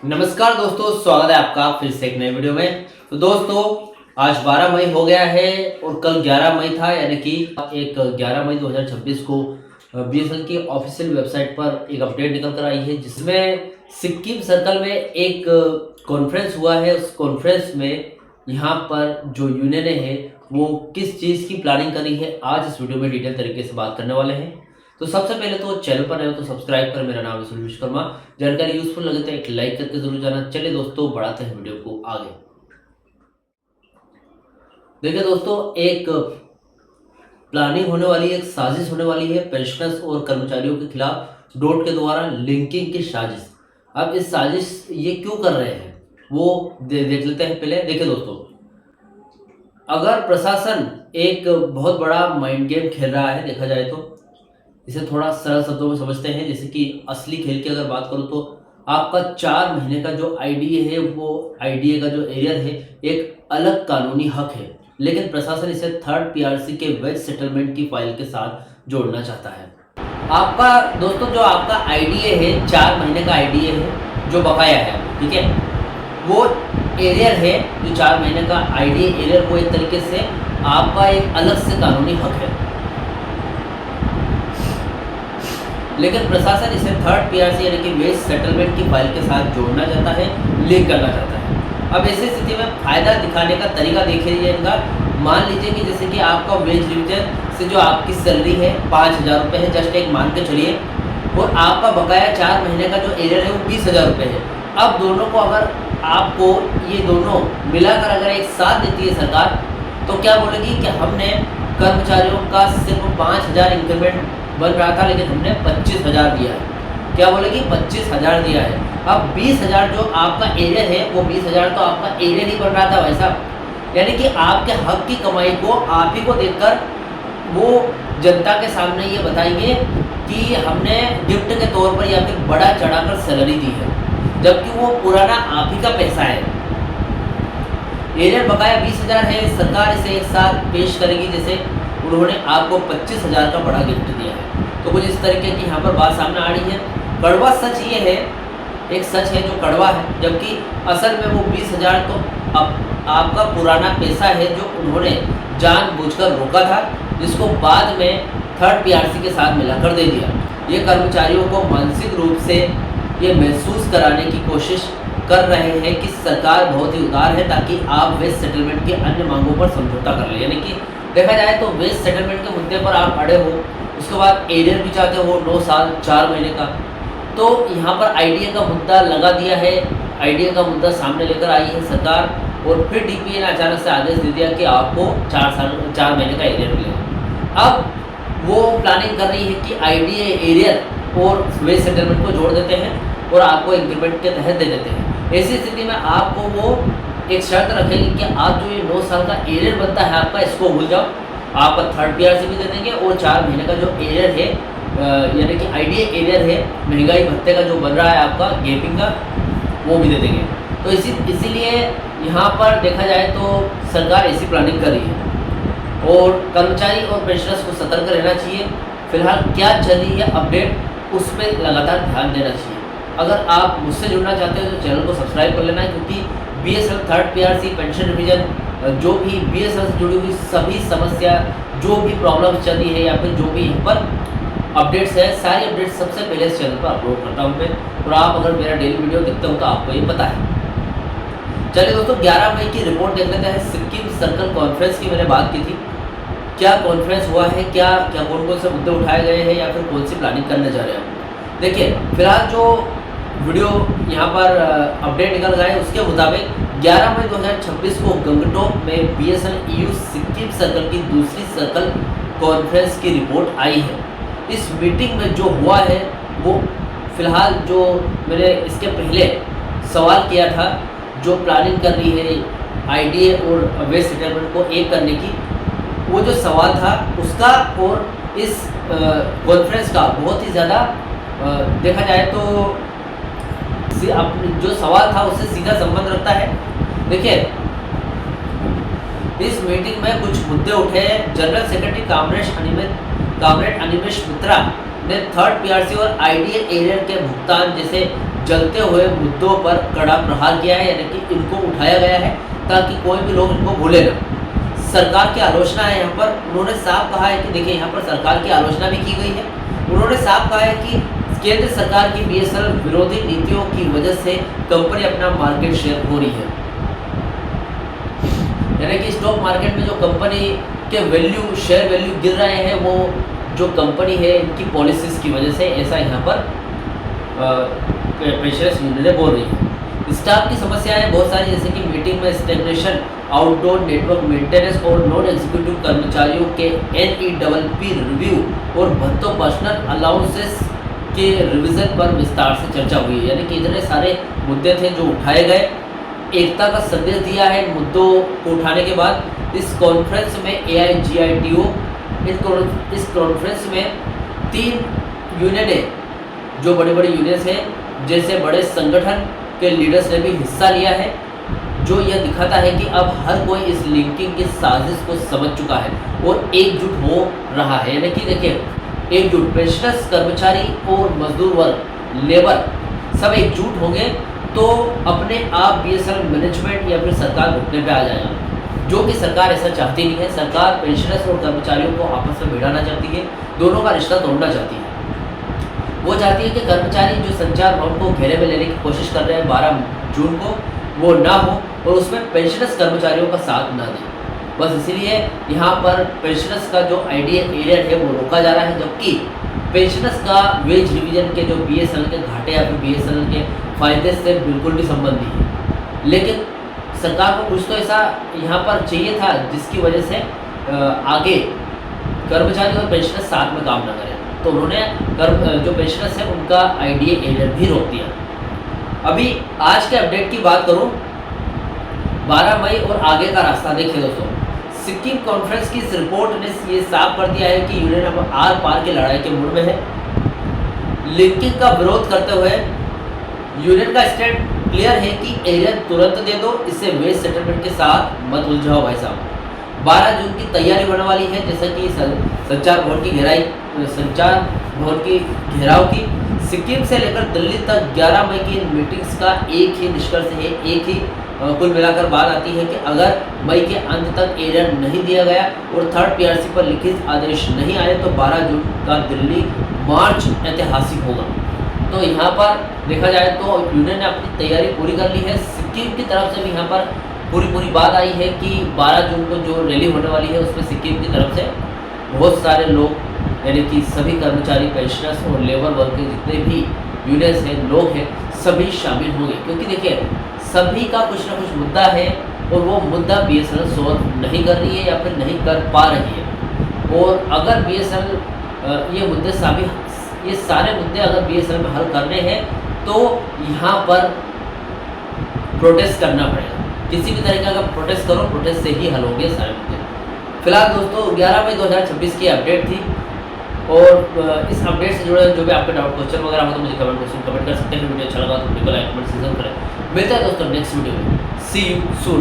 नमस्कार दोस्तों, स्वागत है आपका फिर से एक नए वीडियो में। तो दोस्तों, आज 12 मई हो गया है और कल 11 मई था, यानी कि एक 11 मई 2026 को बीएसएनएल की ऑफिशियल वेबसाइट पर एक अपडेट निकल कर आई है, जिसमें सिक्किम सर्कल में एक कॉन्फ्रेंस हुआ है। उस कॉन्फ्रेंस में यहाँ पर जो यूनियन है वो किस चीज़ की प्लानिंग करी है, आज इस वीडियो में डिटेल तरीके से बात करने वाले हैं। तो सबसे पहले तो चैनल पर नए हो तो सब्सक्राइब कर, मेरा नाम है सुनील विश्वकर्मा। जानकारी यूजफुल लगे तो एक लाइक करके जरूर जाना। चलिए दोस्तों, बढ़ाते हैं वीडियो को आगे। देखिए दोस्तों, एक प्लानिंग होने वाली है, एक साजिश होने वाली है पेंशनर्स और कर्मचारियों के खिलाफ डोट के द्वारा लिंकिंग की साजिश। अब इस साजिश ये क्यों कर रहे हैं वो देख लेते हैं पहले। देखिए दोस्तों, अगर प्रशासन एक बहुत बड़ा माइंड गेम खेल रहा है, देखा जाए तो इसे थोड़ा सरल शब्दों में समझते हैं। जैसे कि असली खेल की अगर बात करूं तो आपका 4 महीने का जो आईडीए है, वो आईडीए का जो एरियर है एक अलग कानूनी हक है, लेकिन प्रशासन इसे थर्ड पीआरसी के वेज सेटलमेंट की फाइल के साथ जोड़ना चाहता है। आपका दोस्तों, जो आपका आईडीए है, 4 महीने का आईडीए है जो बकाया है, ठीक है, वो एरियर है जो 4 महीने का आईडीए एरियर, वो एक तरीके से आपका एक अलग से कानूनी हक है, लेकिन प्रशासन इसे थर्ड पीआरसी यानी कि वेज सेटलमेंट की फाइल के साथ जोड़ना चाहता है, लिंक करना चाहता है। अब ऐसी स्थिति में फायदा दिखाने का तरीका देखिए इनका। मान लीजिए कि जैसे कि आपका वेज डिवीजन से जो आपकी सैलरी है 5,000 रुपये है, जस्ट एक मान के चलिए, और आपका बकाया 4 महीने का जो एरियर है वो 20,000 रुपये है। अब दोनों को अगर आपको ये दोनों मिलाकर अगर एक साथ देती है सरकार, तो क्या बोलेगी कि हमने कर्मचारियों का सिर्फ 5,000 इंक्रीमेंट बन रहा था, लेकिन हमने 25,000 दिया है। क्या बोलेगी? 25,000 दिया है। अब 20,000 जो आपका एरियर है, वो 20,000 तो आपका एरियर ही बन रहा था भाई साहब, यानी कि आपके हक की कमाई को आप ही को देखकर वो जनता के सामने ये बताएंगे कि हमने गिफ्ट के तौर पर या फिर बड़ा चढ़ाकर सैलरी दी है, जबकि वो पुराना आप ही का पैसा है। एरियर बकाया 20,000 है, सरकार इसे एक साथ पेश करेगी जैसे उन्होंने आपको 25,000 का बड़ा गिफ्ट दिया है। तो कुछ इस तरीके की यहाँ पर बात सामने आ रही है। कड़वा सच ये है, एक सच है जो कड़वा है, जबकि असल में वो 20,000 तो आपका पुराना पैसा है जो उन्होंने जानबूझकर रोका था, जिसको बाद में थर्ड पीआरसी के साथ मिलाकर दे दिया। ये कर्मचारियों को मानसिक रूप से ये महसूस कराने की कोशिश कर रहे हैं कि सरकार बहुत ही उदार है, ताकि आप वेज सेटलमेंट की अन्य मांगों पर समझौता कर ले। यानी कि देखा जाए तो वेज सेटलमेंट के मुद्दे पर आप अड़े हो, उसके बाद एरियर भी चाहते हो 9 साल 4 महीने का, तो यहाँ पर आईडीए का मुद्दा लगा दिया है। आईडीए का मुद्दा सामने लेकर आई है सरकार, और फिर डीपीए ने अचानक से आदेश दे दिया कि आपको 4 महीने का एरियर मिलेगा। अब वो प्लानिंग कर रही है कि आईडीए एरियर और वेज सेटलमेंट को जोड़ देते हैं और आपको इंक्रीमेंट के तहत दे देते हैं। ऐसी स्थिति में आपको वो एक शर्त रखेंगे कि आप जो ये 9 साल का एरियर बनता है आपका, इसको भूल जाओ, आपका थर्ड पीआरसी भी दे देंगे, और 4 महीने का जो एरियर है यानी कि आईडीए एरियर है, महंगाई भत्ते का जो बन रहा है आपका गैपिंग का, वो भी दे देंगे। तो इसीलिए यहाँ पर देखा जाए तो सरकार ऐसी प्लानिंग कर रही है, और कर्मचारी और पेंशनर्स को सतर्क रहना चाहिए। फिलहाल क्या चल रही है अपडेट, उस पर लगातार ध्यान देना चाहिए। अगर आप मुझसे जुड़ना चाहते हो तो चैनल को सब्सक्राइब कर लेना है, क्योंकि BSNL third PRC pension revision, जो भी बीएसएनएल से जुड़ी हुई सभी समस्या, जो भी प्रॉब्लम चल रही है या फिर जो भी यहाँ पर अपडेट्स है, सारी अपडेट्स सबसे पहले इस चैनल पर अपलोड करता हूँ मैं, और आप अगर मेरा डेली वीडियो देखते हो तो आपको ये पता है। चलिए दोस्तों, 11 मई की रिपोर्ट देख लेते हैं। सिक्किम सर्कल कॉन्फ्रेंस की मैंने बात की थी, क्या कॉन्फ्रेंस हुआ है, क्या कौन कौन से मुद्दे उठाए गए हैं, या फिर कौन सी प्लानिंग करने जा रहे हैं। देखिए, फिलहाल जो वीडियो यहाँ पर अपडेट निकल गए उसके मुताबिक 11 मई 2026 को गंगटोक में बीएसएनएल ईयू सिक्किम सर्कल की दूसरी सर्कल कॉन्फ्रेंस की रिपोर्ट आई है। इस मीटिंग में जो हुआ है वो फिलहाल जो मैंने इसके पहले सवाल किया था, जो प्लानिंग कर रही है आईडीए और वेज सेटलमेंट को एक करने की, वो जो सवाल था उसका और इस कॉन्फ्रेंस का बहुत ही ज़्यादा देखा जाए तो जो सवाल था उससे सीधा संबंध रखता है। देखिए, इस मीटिंग में कुछ मुद्दे उठे। जनरल सेक्रेटरी कामरेड अनिमेश मित्रा ने थर्ड पीआरसी और आईडीए एरियर के भुगतान जैसे चलते हुए मुद्दों पर कड़ा प्रहार किया है, यानी कि इनको उठाया गया है ताकि कोई भी लोग इनको भूले ना। सरकार की आलोचना है यहाँ पर, उन्होंने साफ कहा है कि देखिए यहाँ पर सरकार की आलोचना भी की गई है। उन्होंने साफ कहा है कि केंद्र सरकार की बीएसएनएल विरोधी नीतियों की वजह से कंपनी अपना मार्केट शेयर खो रही है, यानी कि स्टॉक मार्केट में जो कंपनी के वैल्यू, शेयर वैल्यू गिर रहे हैं, वो जो कंपनी है इनकी पॉलिसीज़ की वजह से, ऐसा यहाँ पर पेशेंस यूनियन बोल रही है। स्टाफ की समस्याएं बहुत सारी, जैसे कि मीटिंग में स्टेग्नेशन, आउटडोर नेटवर्क मेंटेनेंस और नॉन एग्जीक्यूटिव कर्मचारियों के NEPP रिव्यू और भत्तों, पर्सनल अलाउंसेस के रिवीजन पर विस्तार से चर्चा हुई है। यानी कि इतने सारे मुद्दे थे जो उठाए गए। एकता का संदेश दिया है इन मुद्दों को उठाने के बाद। इस कॉन्फ्रेंस में AIGITO, इस कॉन्फ्रेंस में 3 यूनियनें, जो बड़ी बड़ी यूनियंस हैं, जैसे बड़े संगठन के लीडर्स ने भी हिस्सा लिया है, जो यह दिखाता है कि अब हर कोई इस लिंकिंग की साजिश को समझ चुका है और एकजुट हो रहा है। यानी कि देखिए, एकजुट पेंशनर्स, कर्मचारी और मजदूर वर्ग, लेबर सब एकजुट होंगे तो अपने आप बीएसएनएल मैनेजमेंट या फिर सरकार घुटने पे आ जाएगा, जो कि सरकार ऐसा चाहती नहीं है। सरकार पेंशनर्स और कर्मचारियों को आपस में भिड़ाना चाहती है, दोनों का रिश्ता तोड़ना चाहती है। वो चाहती है कि कर्मचारी जो संचार भवन को घेरे में लेने की कोशिश कर रहे हैं 12 जून को, वो ना हो और उसमें पेंशनर्स कर्मचारियों का साथ ना दें। बस इसीलिए यहाँ पर पेंशनर्स का जो आइडियल एरियर है वो रोका जा रहा है, जबकि पेंशनर्स का वेज रिवीजन के जो बीएसएनएल के घाटे या फिर बीएसएनएल के फायदे से बिल्कुल भी संबंध नहीं है। लेकिन सरकार को कुछ तो ऐसा यहाँ पर चाहिए था जिसकी वजह से आगे कर्मचारी और पेंशनर्स साथ में काम ना करें, तो उन्होंने जो पेंशनर्स हैं उनका आइडियल एरियर भी रोक दिया। अभी आज के अपडेट की बात करूँ, 12 मई और आगे का रास्ता देखिए दोस्तों। सिक्किम कॉन्फ्रेंस की इस रिपोर्ट ने ये साफ कर दिया है कि यूनियन अब आर पार की लड़ाई के मूड में है। लिंकिंग का विरोध करते हुए यूनियन का स्टैंड क्लियर है कि एरियर तुरंत दे दो, इसे वेज सेटलमेंट के साथ मत उलझाओ भाई साहब। 12 जून की तैयारी होने वाली है, जैसे कि संचार भवन की घेराव की सिक्किम से लेकर दिल्ली तक 11 मई की इन मीटिंग्स का एक ही निष्कर्ष है, एक ही कुल मिलाकर बात आती है कि अगर मई के अंत तक एरियर नहीं दिया गया और थर्ड PRC पर लिखित आदेश नहीं आए तो 12 जून का दिल्ली मार्च ऐतिहासिक होगा। तो यहाँ पर देखा जाए तो यूनियन ने अपनी तैयारी पूरी कर ली है। सिक्किम की तरफ से भी यहाँ पर पूरी बात आई है कि 12 जून को जो रैली होने वाली है उसमें सिक्किम की तरफ से बहुत सारे लोग, यानी कि सभी कर्मचारी, पेंशनर्स और लेबर वर्ग के जितने भी यूनियंस हैं, लोग हैं, सभी शामिल होंगे। क्योंकि देखिए, सभी का कुछ ना कुछ मुद्दा है और वो मुद्दा बीएसएनएल सॉल्व नहीं कर रही है या फिर नहीं कर पा रही है। और अगर बीएसएनएल ये सारे मुद्दे अगर बीएसएनएल में हल करने हैं तो यहाँ पर प्रोटेस्ट करना पड़ेगा। किसी भी तरीके का प्रोटेस्ट करो, प्रोटेस्ट से ही हल होंगे सारे मुद्दे। फिलहाल दोस्तों 11 मई 2026 की अपडेट थी, और इस अपडेट से जुड़े जो भी आपके डाउट, क्वेश्चन वगैरह हो तो मुझे कमेंट कर सकते हैं। वीडियो अच्छा लगा तो वीडियो को लाइक कमेंट शेयर करें। मिलता है दोस्तों नेक्स्ट वीडियो में। सी यू सून।